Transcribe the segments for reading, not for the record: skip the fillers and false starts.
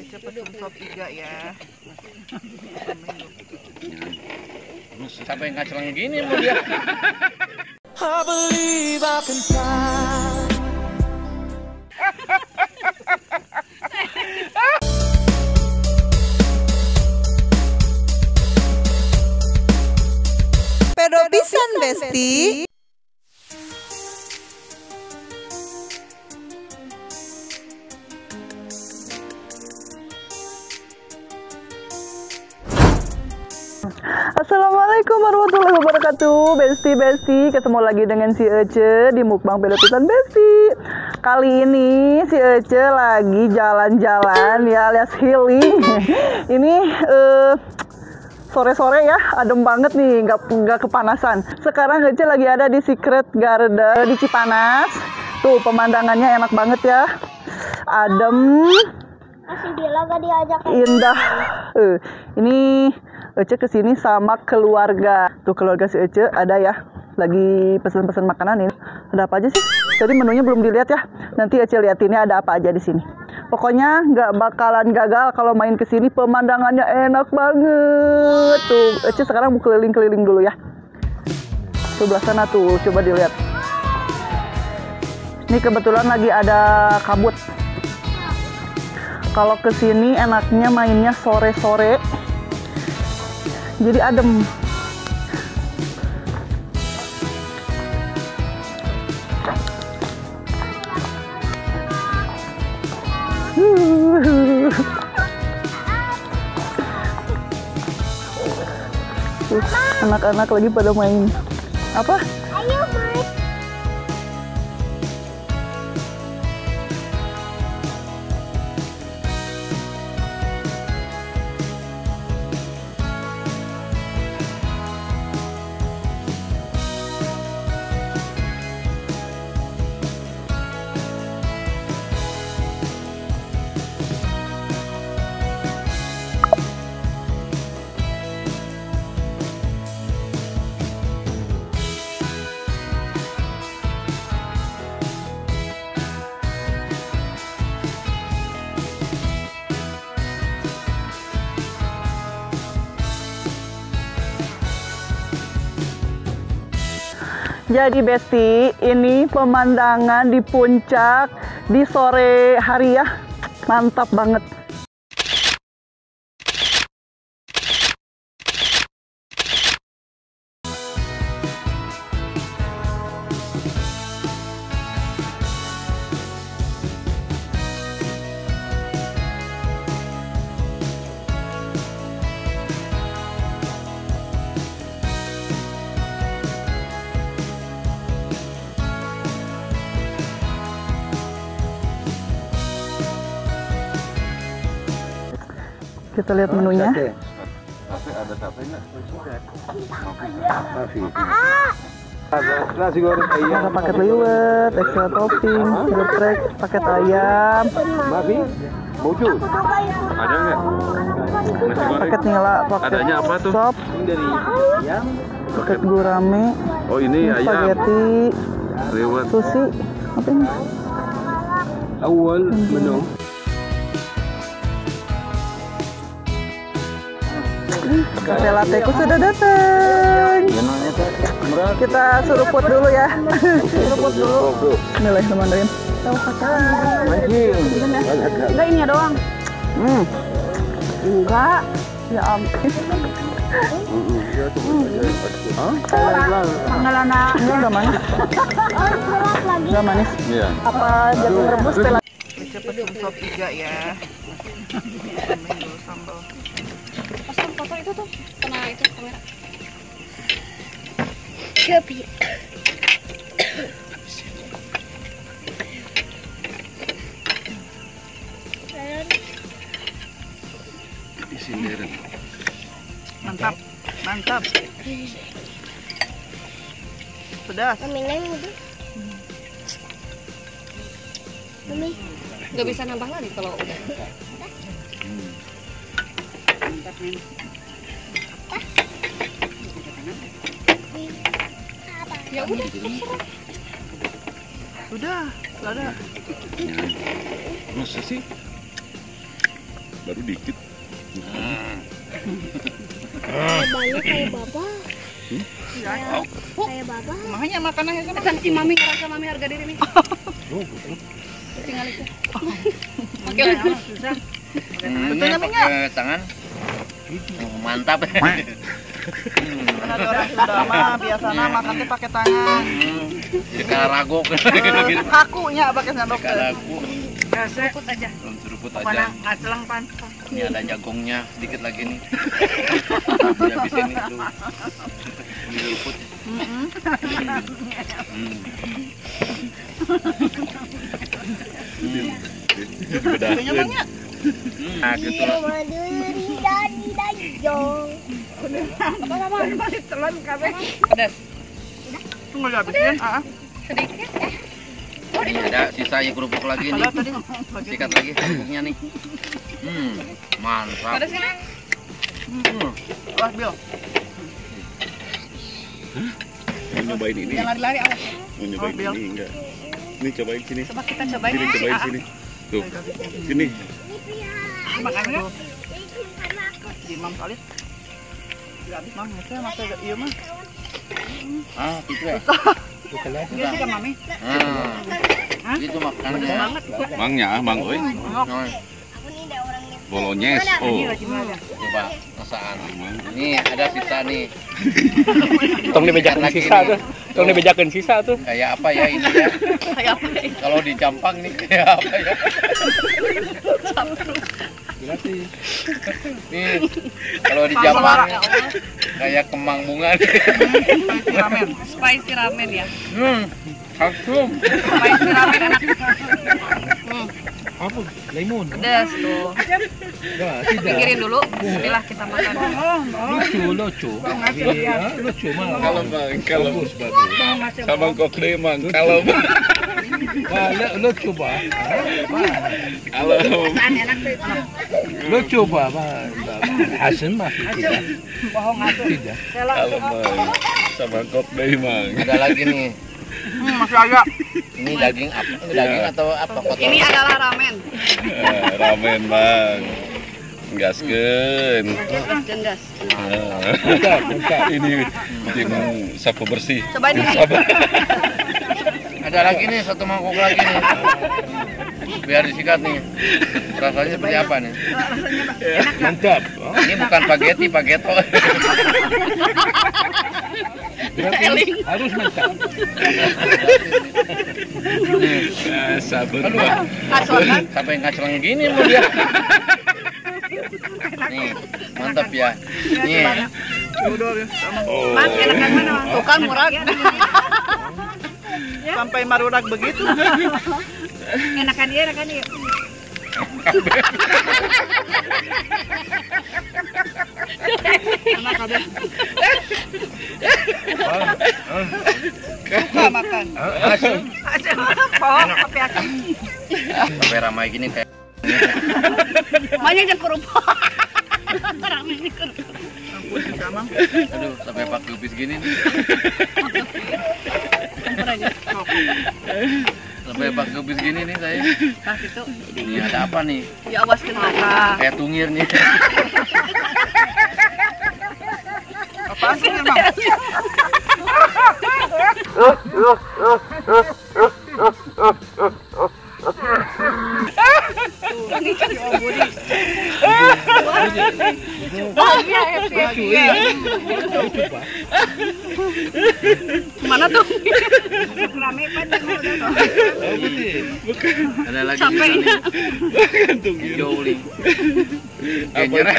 Ece pesen sop iga ya. Sampai ngaceng gini mau dia. I believe I can fly. Pedo pisan Besti. Assalamualaikum warahmatullahi wabarakatuh. Besti, ketemu lagi dengan si Ece di mukbang Pedo Pisan Besti. Kali ini si Ece lagi jalan-jalan ya, alias healing. Ini sore-sore ya, adem banget nih, nggak kepanasan. Sekarang Ece lagi ada di Secret Garden di Cipanas. Tuh pemandangannya enak banget ya, adem, indah. Ini Ece kesini sama keluarga. Tuh keluarga si Ece ada ya, lagi pesen-pesen makanan ini. Ada apa aja sih? Tadi menunya belum dilihat ya. Nanti Ece lihat ini ada apa aja di sini. Pokoknya nggak bakalan gagal kalau main kesini. Pemandangannya enak banget. Tuh Ece sekarang mau keliling-keliling dulu ya. Sebelah sana tuh, coba dilihat. Ini kebetulan lagi ada kabut. Kalau kesini enaknya mainnya sore-sore. Jadi adem. Anak-anak lagi pada main apa? Ayo main. Jadi Besti, ini pemandangan di puncak di sore hari ya, mantap banget. Kita lihat menunya. Ada tape enggak? Nasi goreng ayam. Ada paket liwet, extra topping, geprek, paket ayam. Mafi, wujud. Ada enggak? Nasi goreng. Paket nila, paket Adanya apa tuh? sop, Ini dari ayam. paket gurame, Oh ini ayam. spaghetti, Lewat. sushi. Apa ini? Awal menu. Kafe latteku sudah datang. Kita suruput dulu ya. Suruput dulu. Bismillahirrahmanirrahim. Enggak ini doang. Enggak. Ya ampun. Enggak manis. Enggak manis. Iya. Apa jagung rebus teh? Ece pesen sop iga ya. Tambahin dulu sambal. Pasang foto itu tuh, kena itu kamera. Siapa? Mantap, mantap. Pedas. Mami, nggak bisa nambah lagi kalau udah. Ya udah, Udah, nggak ada. Masa sih? Baru dikit. Banyak kayak bapak. Kayak bapak. Makanya makanannya sama. Kan si mami ngerasa mami harga diri nih. Tinggal itu. Oke lah. Susah. Bener pakai tangan. Mantap. Ada orang Sunda mah biasanya makan teh pakai tangan. Jadi kalah ragok. Kakunya pakai sendok. Kalaku. Seruput aja. Belum seruput Mana aja. ngacelang pan. Ini ada jagongnya sedikit lagi nih. Dihabisin itu. Ini seruput. Bedanya banyak. Nah gitu lah. Pedas. Tunggu habisin. Sedikit. Ada sisanya kerupuk lagi nih. Padahal tadi Sikat lagi kerupuknya nih. Mantap. Pada sini. Wah, Bil. Mau nyobain ini. Jangan lari awas. Mau nyobain Bil. ini enggak? Ini cobain sini. Coba kita cobain. Sini cobain sini. Tuh. Sini. Makannya. Imam kali. Enggak habis mah, ngece masa ieu mah. Ah, gitu ya. Dia sih kan mami. Itu makannya. Mangnya, Mang euy. Bolognese. Oh. Coba rasaan. Ini ada sisa nih. Tong dibejakeun Lagi sisa nih. tuh. Tong dibejakeun sisa tuh. Kayak apa ya ini ya? Kayak apa? Kalau dicampang nih kayak apa ya? Nih, kalau dicampang kayak kembang bunga nih. Ramen. Spicy ramen ya. Langsung. Spicy ramen enak. Apa? Lemon. Pedas tuh. Pikirin dulu. Bismillah kita makan. Lucu. Iya, lucu malah. Kalau Bang, kalau sama kok deh Mang. Kalau Wah, lucu Pak. kalau Enak tuh. Lucu Pak. Hasan mah tidak. Bohong atuh. Tidak. kalau Mang sama kok deh Mang. Ada lagi nih. Masih ada. Ini daging apa? Ini daging atau apa kotor? Ini adalah ramen. Ramen Bang. Gaskeun. Gas. Mantap. Ini tim sapu bersih. Cobain ini. Ada lagi nih, satu mangkok lagi nih. Biar disikat nih. Rasanya seperti apa nih? Mantap. Ini bukan spaghetti, pageto. Berarti harus mantap. Sabar Aduh, Bang. sampai ngaceng gini mau dia. Nih, mantap ya. Nih, Oh. Mas, enak yang mana? Mas? Tuh kan murah. Sampai marurak begitu. Enakan dia, enakan dia. Enak ada. Makan. Aja pohon tapi akan. sampai ramai gini kayak Banyak yang kerupuk. Ramen ini kerupuk. Ampun kita Mang. aduh, sampai pakai kubis gini nih. Campur aja. Sampai pakai kubis gini nih saya. Nah, itu. Ini ada apa nih? Ya awas kenapa? Kayak tungir nih. Apaan sih Mang? Mana tuh? Rame panjang udah. Ada lagi Capeknya. hijau nih. Kayak nyerah.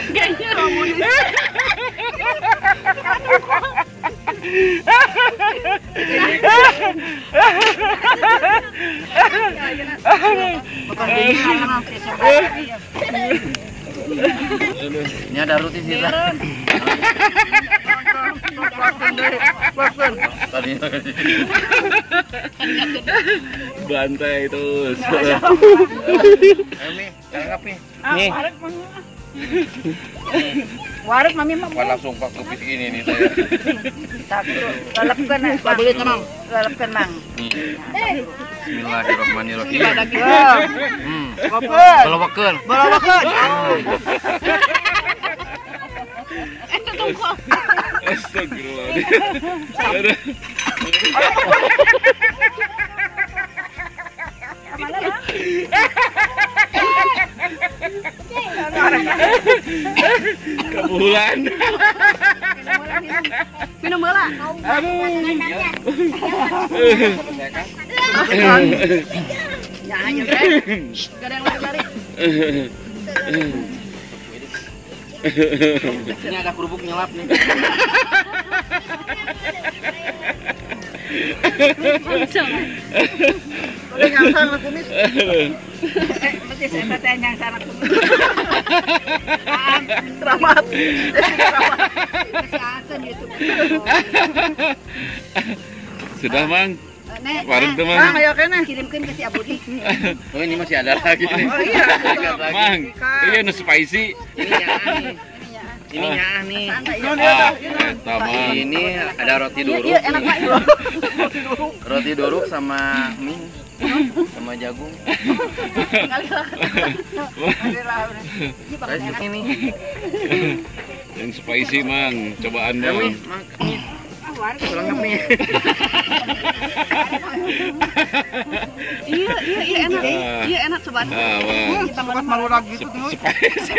Kayaknya kamu nih. Bukan gini Mang. Ini ada roti sisa. Tadi Bantai terus. Ayo Mi, sekarang apa nih? Nih, Warung mami mah. Apa langsung pak kupis gini nih saya. Takut. Lalapkan na. Pabili ka mang. Lalapkan mang. Bismillahirrahmanirrahim. Kopel. Balawakeun. Balawakeun. Astagfirullahaladzim. Kebulan. Minum bola. Ya ayo deh. Gak ada yang lari-lari. Ini ada kerupuk nyelap nih. Udah nyasar lah kumis. Mesti saya baca yang sana kumis. Selamat. Masih akan YouTube. Sudah, Mang. Nek, Warung tuh, Mang, Mang. ayo kene. kirimkan ke si Abudi. Oh ini masih ada lagi nih. Oh iya. Mang, iya nu spicy. Ini ya nih. Ini ya nih. Eta, Mang. Ini ada roti duruk. Iya, enak nih. Pak. Roti duruk sama mie sama jagung. Saya suka ini. Yang spicy, Mang. Cobaan, Ya, Mang. mie, mie. Kurang mie. Iya enak. Ah. Iya enak sobat. Mang. Tempat marurag gitu tuh. Spicy.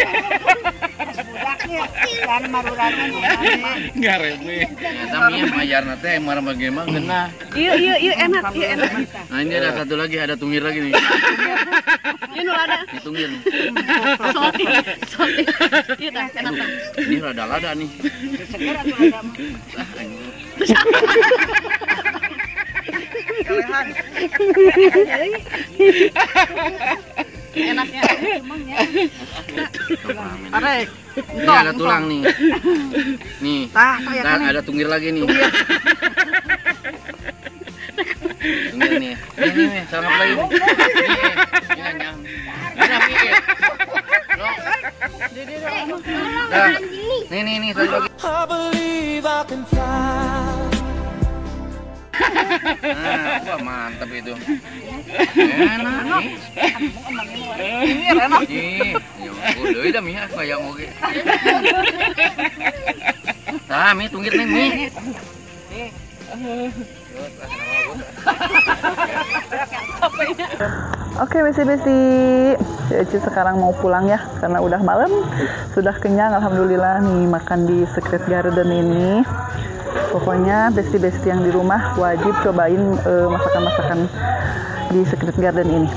Budaknya kan maruragnya. Ngareme. Tapi ya majarna teh marah bagaimana genah. Iya enak. Nah ini ada satu lagi, ada tungir lagi nih. Ini nu ada. Ini tungir nih. Soti. Iya dah enak dah. Ini rada lada nih. Seger atuh ada mah. Kalehan. Enaknya emang ya. Arek. Ini ada tulang nih. Nih. Tah, ya Nah, kan. ada tungir lagi nih. Tungir nih. Ini selamat lagi. Nih. Ini anyang. Ini ambil. Nah, nih satu lagi. Nah, wah mantap itu. Enak nih. Ini enak. Ih, ya udah dah mie kayak oge. Tah, mie tunggir nih mie. Oke, besti-besti. Eci sekarang mau pulang ya, karena udah malam. Sudah kenyang, alhamdulillah nih makan di Secret Garden ini. Pokoknya besti-besti yang di rumah wajib cobain masakan-masakan di Secret Garden ini.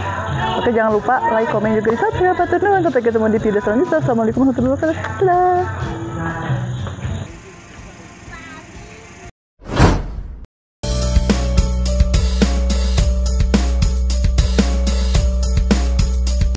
Oke, jangan lupa like, komen juga di subscribe. Sampai ketemu di video selanjutnya. Assalamualaikum warahmatullahi wabarakatuh. Dadah.